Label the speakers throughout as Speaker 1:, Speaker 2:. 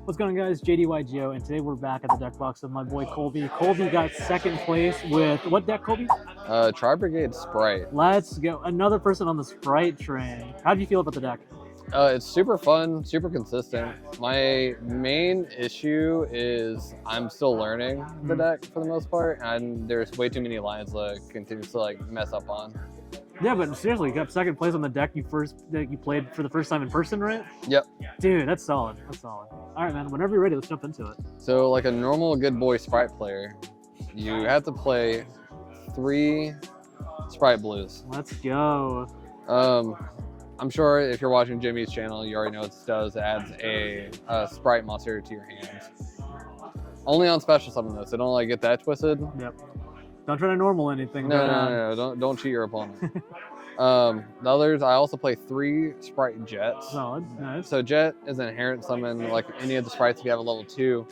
Speaker 1: What's going on, guys? JayDYGO, and today we're back at the deck box with my boy Colby. Colby got second place with what deck, Colby?
Speaker 2: Tri-Brigade Spright.
Speaker 1: Let's go. Another person on the Spright train. How do you feel about the deck?
Speaker 2: It's super fun, super consistent. My main issue is I'm still learning the deck for the most part, and there's way too many lines that I continue to like mess up on.
Speaker 1: Yeah, but seriously, you got second place on the deck you played for the first time in person, right?
Speaker 2: Yep.
Speaker 1: Dude, that's solid. That's solid. All right, man. Whenever you're ready, let's jump into it.
Speaker 2: So like a normal good boy Spright player, you have to play 3 Spright blues.
Speaker 1: Let's go.
Speaker 2: I'm sure if you're watching Jimmy's channel, you already know what this does. It adds a Spright monster to your hands. Only on special summon though, so don't like get that twisted.
Speaker 1: Yep. Don't try to normal anything.
Speaker 2: No. Don't cheat your opponent. The others, I also play 3 Spright Jets.
Speaker 1: Solid. Nice.
Speaker 2: So Jet is an inherent summon, like any of the sprites if you have a level 2,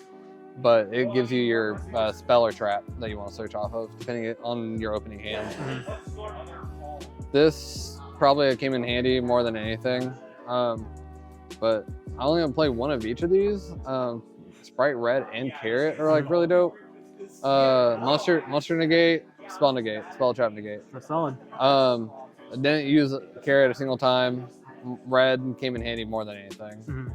Speaker 2: but it gives you your spell or trap that you want to search off of, depending on your opening hand. This probably came in handy more than anything, but I only gonna play one of each of these. Spright Red and Carrot are like really dope. Monster negate, spell trap negate.
Speaker 1: That's solid.
Speaker 2: I didn't use Carrot a single time. Red came in handy more than anything.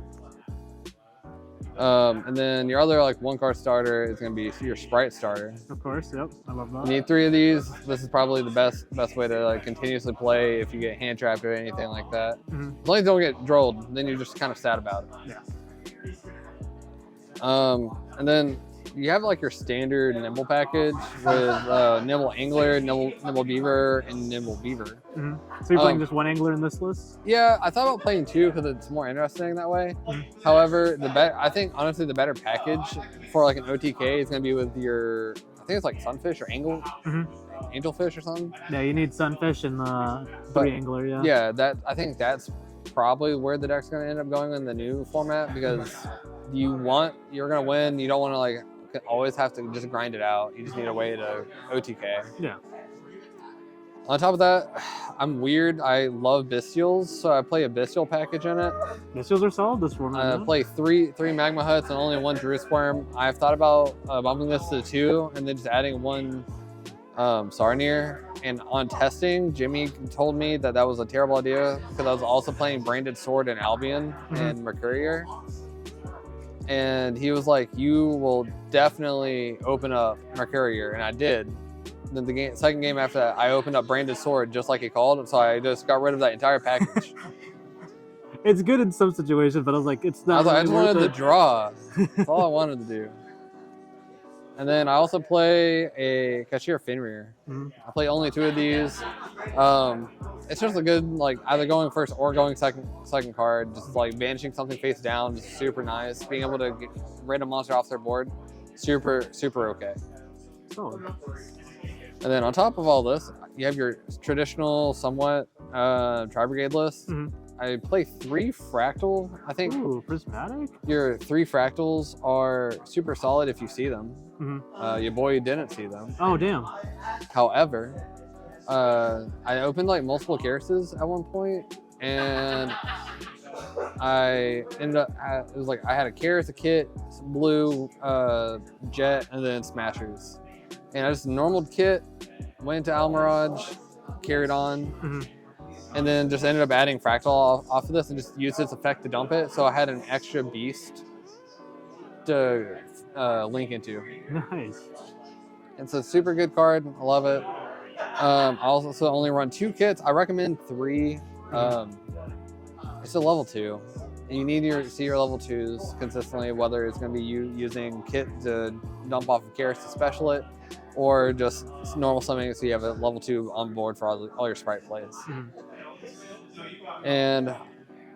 Speaker 2: And then your other like 1-card starter is going to be your Spright starter.
Speaker 1: Of course, yep. I love that.
Speaker 2: You need 3 of these. This is probably the best way to like continuously play if you get hand trapped or anything like that. As long as you don't get drolled, then you're just kind of sad about it.
Speaker 1: Yeah.
Speaker 2: And then you have like your standard Nimble package with Nimble Angler, Nimble Beaver, and Nimble Beaver.
Speaker 1: So you're playing just one angler in this list?
Speaker 2: Yeah, I thought about playing 2 because it's more interesting that way. However, I think honestly the better package for like an OTK is going to be with your, I think it's like Sunfish or Angelfish or something.
Speaker 1: Yeah, you need Sunfish and 3 angler, yeah.
Speaker 2: Yeah, I think that's probably where the deck's going to end up going in the new format, because you're going to win. You don't want to like always have to just grind it out. You just need a way to OTK.
Speaker 1: Yeah.
Speaker 2: On top of that, I'm weird. I love Bystials, so I play a Bystial package in it.
Speaker 1: Bystials are solid this format.
Speaker 2: I play three Magma Huts and only 1 Druid Swarm. I've thought about bumping this to 2 and then just adding 1 Sarnier. And on testing, Jimmy told me that was a terrible idea because I was also playing Branded Sword and Albion and Mercurier. And he was like, you will definitely open up Mercurier, and I did. Then the second game after that, I opened up Branded Sword just like he called, so I just got rid of that entire package.
Speaker 1: It's good in some situations, but I was like, it's not.
Speaker 2: I just wanted to draw. That's all I wanted to do. And then I also play a Kashtira Fenrir. I play only 2 of these. It's just a good, like, either going first or going second card. Just like vanishing something face down, just super nice. Being able to get random monster off their board, super okay.
Speaker 1: Solid.
Speaker 2: And then on top of all this, you have your traditional, somewhat Tri-Brigade list. I play 3 Fractal. I think.
Speaker 1: Ooh, Prismatic?
Speaker 2: Your 3 Fractals are super solid if you see them. Your boy didn't see them.
Speaker 1: Oh, damn.
Speaker 2: However, I opened like multiple Karases at one point, and I ended up, it was like I had a Karas, a Kit, Blue, Jet, and then Smashers. And I just normaled Kit, went into Almirage, carried on, and then just ended up adding Fractal off of this and just used its effect to dump it. So I had an extra beast to link into.
Speaker 1: Nice.
Speaker 2: It's a super good card. I love it. I also only run 2 kits. I recommend 3. It's a level 2. And you need to see your level 2s consistently, whether it's going to be you using kit to dump off of Karas to special it, or just normal summoning so you have a level 2 on board for all your Spright plays. And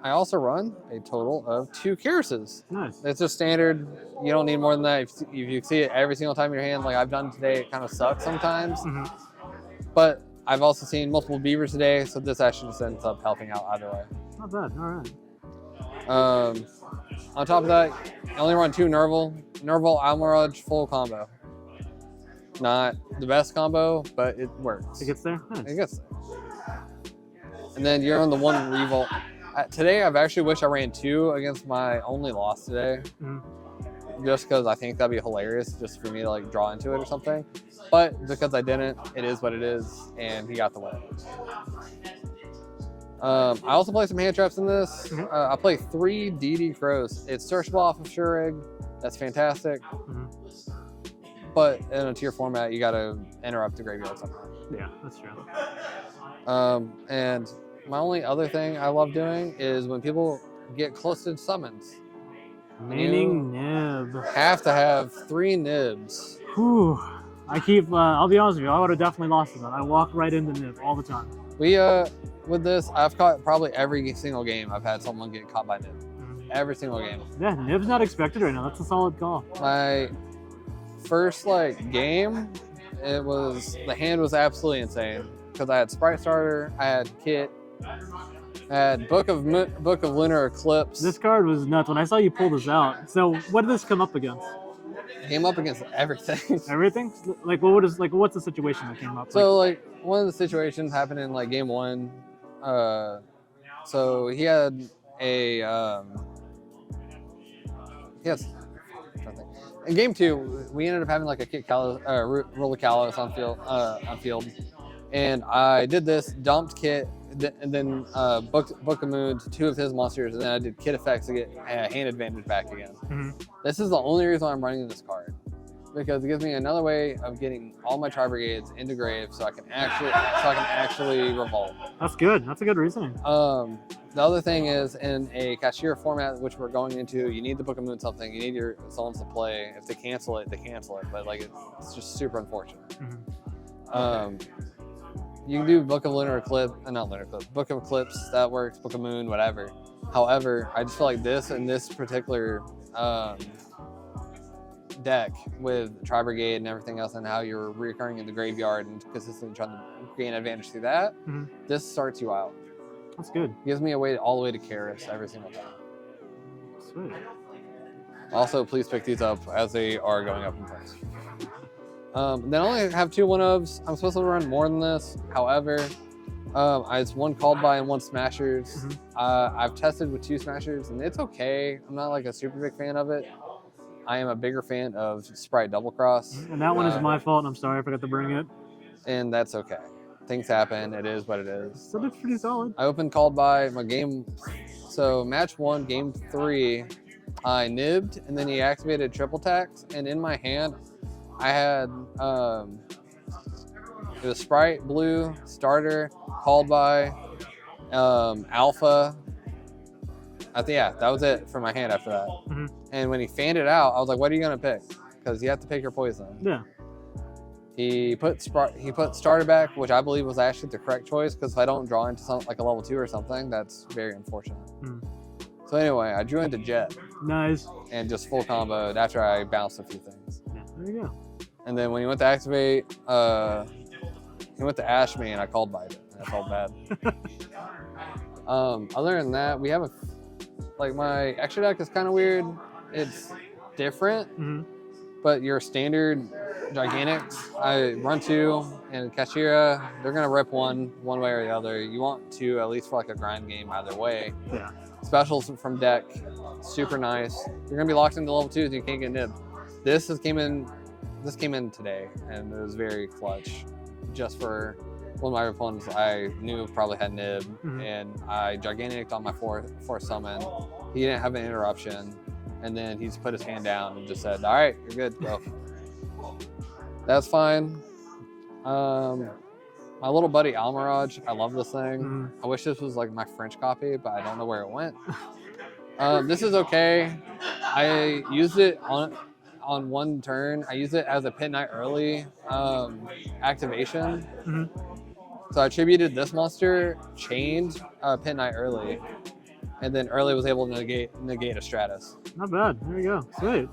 Speaker 2: I also run a total of 2 Karases.
Speaker 1: Nice.
Speaker 2: It's just standard. You don't need more than that. If you see it every single time in your hand, like I've done today, it kind of sucks sometimes. But I've also seen multiple Beavers today, so this actually just ends up helping out either way.
Speaker 1: Not bad. All right.
Speaker 2: On top of that, I only run 2 Nerval Almirage full combo. Not the best combo, but it works.
Speaker 1: It gets there? Nice.
Speaker 2: It gets there. And then you're on the 1 Revolt Today, I've actually wished I ran 2 against my only loss today. Just because I think that'd be hilarious just for me to like draw into it or something. But because I didn't, it is what it is, and he got the win. I also play some hand traps in this. I play 3 DD Crows. It's searchable off of Shurig. That's fantastic. But in a tier format, you gotta interrupt the graveyard somehow.
Speaker 1: Yeah, that's true.
Speaker 2: And my only other thing I love doing is when people get close to summons.
Speaker 1: Manning Nib.
Speaker 2: Have to have 3 nibs.
Speaker 1: Whew. I keep, I'll be honest with you, I would have definitely lost to that. I walk right into Nib all the time.
Speaker 2: We, with this, I've caught probably every single game I've had someone get caught by Nib. Every single game.
Speaker 1: Yeah, Nib's not expected right now. That's a solid call.
Speaker 2: My first, like, game, the hand was absolutely insane. Because I had Spright Starter, I had Kit, I had Book of Lunar Eclipse.
Speaker 1: This card was nuts. When I saw you pull this out, so what did this come up against?
Speaker 2: Came up against everything.
Speaker 1: Everything? Like what's the situation that came up?
Speaker 2: So like one of the situations happened in like game 1. So he had a in game 2 we ended up having like a Kit Kalos, Roller Kalos on field, and I did this, dumped Kit, and then Book of Moon to 2 of his monsters, and then I did Kit effects to get hand advantage back again. This is the only reason I'm running this card, because it gives me another way of getting all my Tri-Brigades into grave, so I can actually revolt.
Speaker 1: That's good. That's a good reasoning.
Speaker 2: The other thing is, in a Kashtira format, which we're going into, you need the Book of Moon something. You need your Solons to play. If they cancel it, they cancel it. But like it's just super unfortunate. You can do Book of Lunar Eclipse, Book of Eclipse, that works, Book of Moon, whatever. However, I just feel like this and this particular deck with Tri-Brigade and everything else, and how you're reoccurring in the graveyard and consistently trying to gain advantage through that, this starts you out.
Speaker 1: That's good.
Speaker 2: Gives me all the way to Karis every single time.
Speaker 1: Sweet. Also,
Speaker 2: please pick these up as they are going up in price. Then I only have 2 1-ofs. I'm supposed to run more than this. However, it's 1 Called By and 1 Smashers. I've tested with 2 Smashers, and it's okay. I'm not like a super big fan of it. I am a bigger fan of Spright Double Cross. And
Speaker 1: that one is my fault, and I'm sorry I forgot to bring it.
Speaker 2: And that's okay. Things happen. It is what it is.
Speaker 1: So that's pretty solid.
Speaker 2: I opened Called By my game. So match 1, game 3, I nibbed, and then he activated triple tax, and in my hand, I had it was Spright, Blue, Starter, Called By, Alpha. Yeah, that was it for my hand after that. And when he fanned it out, I was like, "What are you gonna pick?" Because you have to pick your poison.
Speaker 1: Yeah.
Speaker 2: He put Starter back, which I believe was actually the correct choice, because if I don't draw into something like a level 2 or something, that's very unfortunate. So anyway, I drew into Jet.
Speaker 1: Nice.
Speaker 2: And just full comboed after I bounced a few things.
Speaker 1: Yeah, there you go.
Speaker 2: And then when he went to activate, he went to Ash me, and I Called By it. I felt bad. Other than that, we have like my extra deck is kind of weird. It's different, but your standard Gigantics, I run 2, and Kashtira, they're gonna rip one way or the other. You want 2 at least for like a grind game either way.
Speaker 1: Yeah.
Speaker 2: Specials from deck, super nice. You're gonna be locked into level 2s and you can't get nibbed. This came in today, and it was very clutch. Just for one of my opponents I knew probably had nib, and I Gigantic on my fourth summon. He didn't have an interruption, and then he just put his hand down and just said, "All right, you're good, go." That's fine. My little buddy Almirage, I love this thing. I wish this was like my French copy, but I don't know where it went. This is okay. I used it on 1 turn. I used it as a Pit Knight early activation. So I attributed this monster, chained Pit Knight early, and then early was able to negate a Stratus.
Speaker 1: Not bad. There you go. Sweet.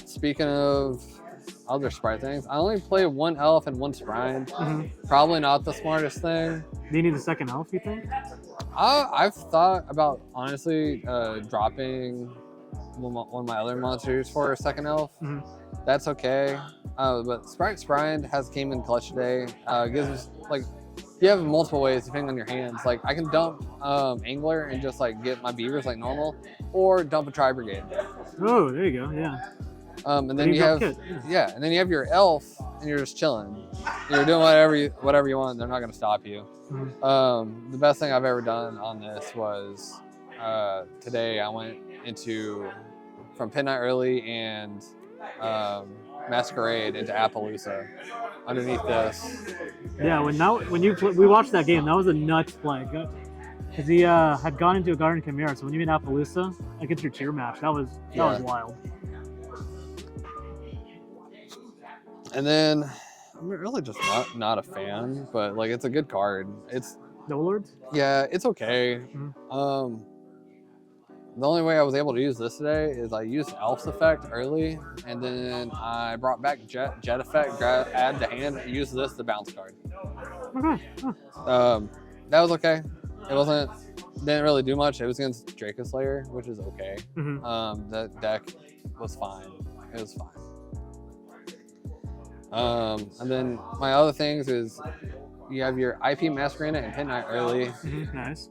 Speaker 2: Speaking of other Spright things, I only play 1 elf and 1 Spright. Probably not the smartest thing.
Speaker 1: Do you need a second elf, you think?
Speaker 2: I've thought about honestly dropping one of my other monsters for a second elf. That's okay. But Spright has came in clutch today. Gives us like You have multiple ways depending on your hands. Like I can dump angler and just like get my beavers like normal, or dump a Tri-Brigade.
Speaker 1: Oh, there you go. Yeah.
Speaker 2: And then you have
Speaker 1: kit.
Speaker 2: and then you have your elf, and you're just chilling. You're doing whatever you want. They're not gonna stop you.
Speaker 1: Mm-hmm.
Speaker 2: The best thing I've ever done on this was today. I went from Pin Night Early and Masquerade into Appaloosa underneath this.
Speaker 1: Yeah, we watched that game, that was a nuts play. Because he had gone into a Garden Chimera, so when you made Appaloosa against your tier match, that was wild.
Speaker 2: And then I'm really just not a fan, but like it's a good card. It's
Speaker 1: No Lords?
Speaker 2: Yeah, it's okay.
Speaker 1: Mm-hmm.
Speaker 2: The only way I was able to use this today is I used Elf's effect early, and then I brought back Jet effect, add to hand, use this the bounce card.
Speaker 1: Okay. Huh.
Speaker 2: That was okay. It didn't really do much. It was against Draco Slayer, which is okay.
Speaker 1: Mm-hmm.
Speaker 2: The deck was fine. It was fine. And then my other things is you have your IP Masquerade and Pin Night Early.
Speaker 1: Mm-hmm. Nice.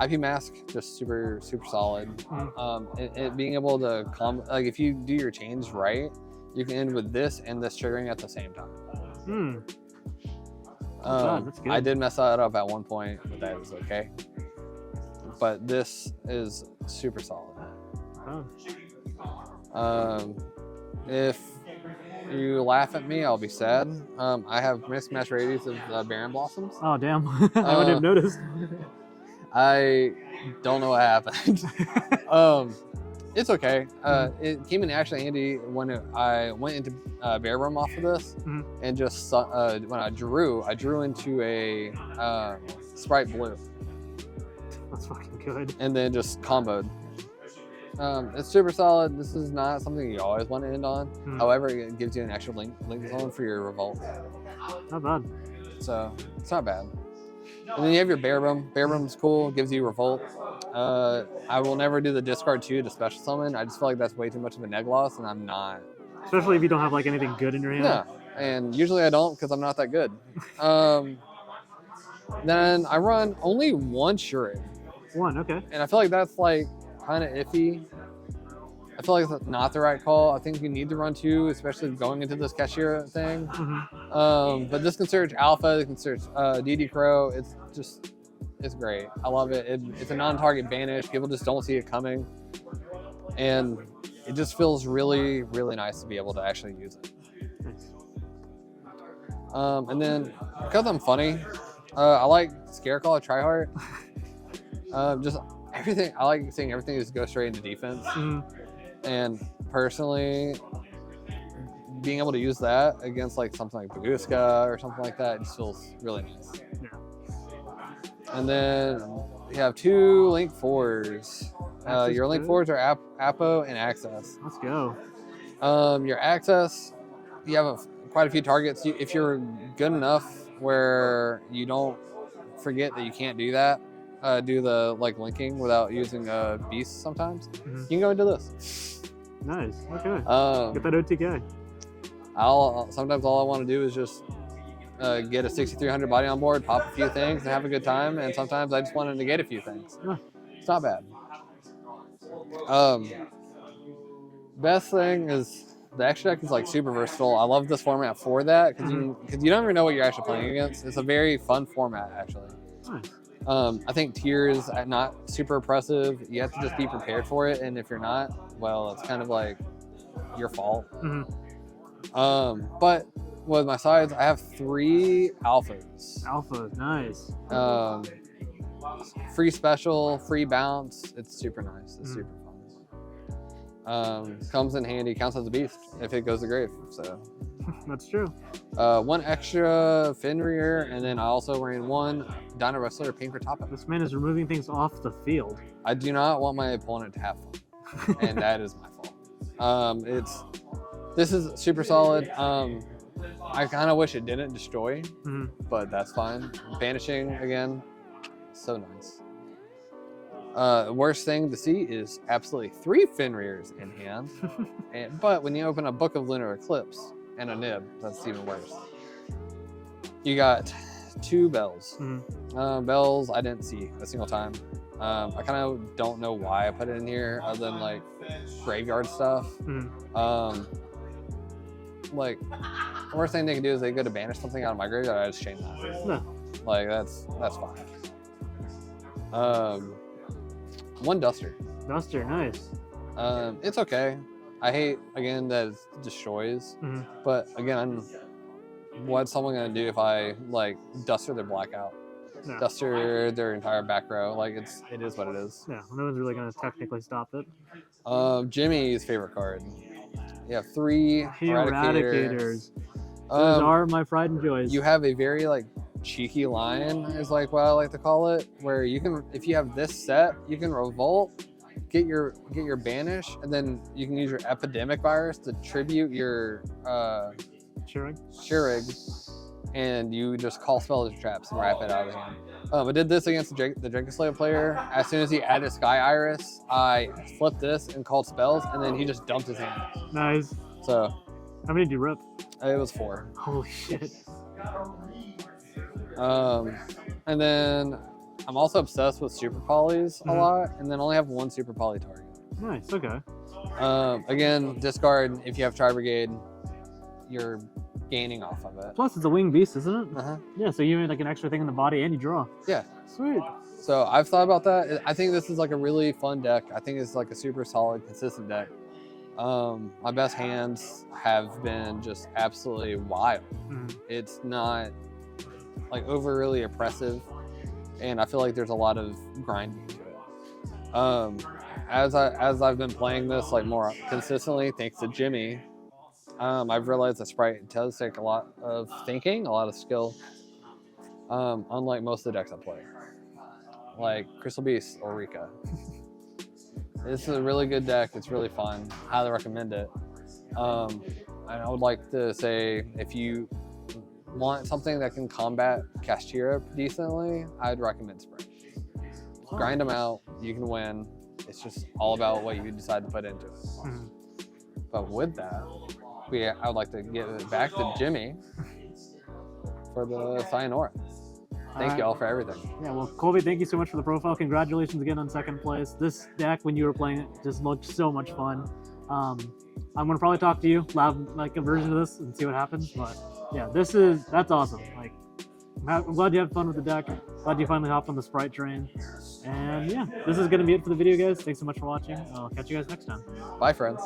Speaker 2: IP Mask, just super solid.
Speaker 1: Mm-hmm.
Speaker 2: It being able to like if you do your chains right, you can end with this and this triggering at the same time.
Speaker 1: That's good.
Speaker 2: I did mess that up at one point, but that is okay. But this is super solid.
Speaker 1: Oh.
Speaker 2: If you laugh at me, I'll be sad. I have mixed match radius of Baron Blossoms.
Speaker 1: Oh, damn. I wouldn't have noticed.
Speaker 2: I don't know what happened. It's okay. It came in actually handy when I went into Bear Room off of this, and just when I drew into a Spright Blue.
Speaker 1: That's fucking good.
Speaker 2: And then just comboed. It's super solid. This is not something you always want to end on. However, it gives you an extra link zone for your revolt.
Speaker 1: Not bad.
Speaker 2: So it's not bad. And then you have your Bear Room. Bear Room's cool. Gives you revolt. I will never do the discard 2 to special summon. I just feel like that's way too much of a neg loss, and I'm not.
Speaker 1: Especially if you don't have like anything good in your hand.
Speaker 2: Yeah, and usually I don't because I'm not that good. Then I run only one Shuriken.
Speaker 1: One, okay.
Speaker 2: And I feel like that's like kind of iffy. I feel like that's not the right call. I think you need to run 2, especially going into this Kashtira thing. But this can search Alpha, it can search DD Crow. It's great. I love it. It's a non-target banish. People just don't see it coming. And it just feels really, really nice to be able to actually use it. And then because I'm funny, I like Scareclaw Tryhard. Just everything. I like seeing everything just go straight into defense. And personally, being able to use that against like something like Baguska or something like that just feels really nice.
Speaker 1: Yeah.
Speaker 2: And then you have 2 Link 4s. Your Link 4s are Apo and Access.
Speaker 1: Let's go.
Speaker 2: Your Access, you have quite a few targets. If you're good enough where you don't forget that you can't do that, do the like linking without using a beast sometimes, you can go into this.
Speaker 1: Nice. Okay. Get that OTK.
Speaker 2: Sometimes all I want to do is just get a 6300 body on board, pop a few things, and have a good time. And sometimes I just want to negate a few things. It's not bad. Best thing is the extra deck is like super versatile. I love this format for that because you don't even know what you're actually playing against. It's a very fun format actually.
Speaker 1: Nice.
Speaker 2: I think tier is not super oppressive. You have to just be prepared for it, and if you're not, well, it's kind of like your fault. But with my sides, I have 3 alphas.
Speaker 1: Alpha, nice.
Speaker 2: Free special, free bounce. It's super nice. It's super fun. Comes in handy. Counts as a beast if it goes to grave. So
Speaker 1: that's true.
Speaker 2: 1 extra Fenrir, and then I also ran 1 Dino Wrestler Pink Top.
Speaker 1: This man is removing things off the field.
Speaker 2: I do not want my opponent to have fun, and that is my fault. This is super solid. I kind of wish it didn't destroy, but that's fine. Banishing again, so nice. Worst thing to see is absolutely 3 Fenrirs in hand, but when you open a Book of Lunar Eclipse and a Nib, that's even worse. You got 2 bells.
Speaker 1: Mhm.
Speaker 2: Bells, I didn't see a single time. I kind of don't know why I put it in here other than like graveyard stuff.
Speaker 1: Mhm.
Speaker 2: Like, the worst thing they can do is they go to banish something out of my graveyard, I just chain that.
Speaker 1: No.
Speaker 2: Like, that's fine. 1 Duster.
Speaker 1: Duster, nice.
Speaker 2: It's okay. I hate, again, that it destroys.
Speaker 1: Mhm.
Speaker 2: But again, what's someone gonna do if I like Duster their blackout?
Speaker 1: No.
Speaker 2: Duster their entire back row? Like, it is what it is.
Speaker 1: Yeah, no one's really gonna technically stop it.
Speaker 2: Jimmy's favorite card. You have 3
Speaker 1: Eradicators. Those are my pride and joys.
Speaker 2: You have a very like cheeky line, is like what I like to call it, where you can, if you have this set, you can revolt, get your banish, and then you can use your epidemic virus to tribute your Shirig, and you just call spells or traps and wrap it out of the hand. I did this against the Dragon Slayer player. As soon as he added Sky Iris, I flipped this and called spells, and then he just dumped his hand.
Speaker 1: Nice.
Speaker 2: So,
Speaker 1: how many did you rip?
Speaker 2: It was 4.
Speaker 1: Holy shit.
Speaker 2: And then I'm also obsessed with super polys a lot, and then only have 1 super poly target.
Speaker 1: Nice, okay.
Speaker 2: Again, discard if you have Tri-Brigade, you're gaining off of it.
Speaker 1: Plus, it's a winged beast, isn't it?
Speaker 2: Uh-huh.
Speaker 1: Yeah, so you made like an extra thing in the body and you draw.
Speaker 2: Yeah.
Speaker 1: Sweet.
Speaker 2: So I've thought about that. I think this is like a really fun deck. I think it's like a super solid, consistent deck. My best hands have been just absolutely wild. It's not like overly oppressive, and I feel like there's a lot of grinding to it. As I've been playing this like more consistently, thanks to Jimmy, I've realized that Spright does take a lot of thinking, a lot of skill, unlike most of the decks I play, like Crystal Beast or Rika. This is a really good deck. It's really fun. Highly recommend it. And I would like to say, if you want something that can combat Kashtira decently, I'd recommend Spright. Grind them out. You can win. It's just all about what you decide to put into it. But with that, I would like to give it back to Jimmy for the Sayonara. Thank you all for everything.
Speaker 1: Yeah, well, Colby, thank you so much for the profile. Congratulations again on 2nd place. This deck, when you were playing it, just looked so much fun. I'm gonna probably talk to you, lab like a version of this, and see what happens. But yeah, that's awesome. Like, I'm glad you had fun with the deck. Glad you finally hopped on the Spright train. And yeah, this is gonna be it for the video, guys. Thanks so much for watching. I'll catch you guys next time.
Speaker 2: Bye, friends.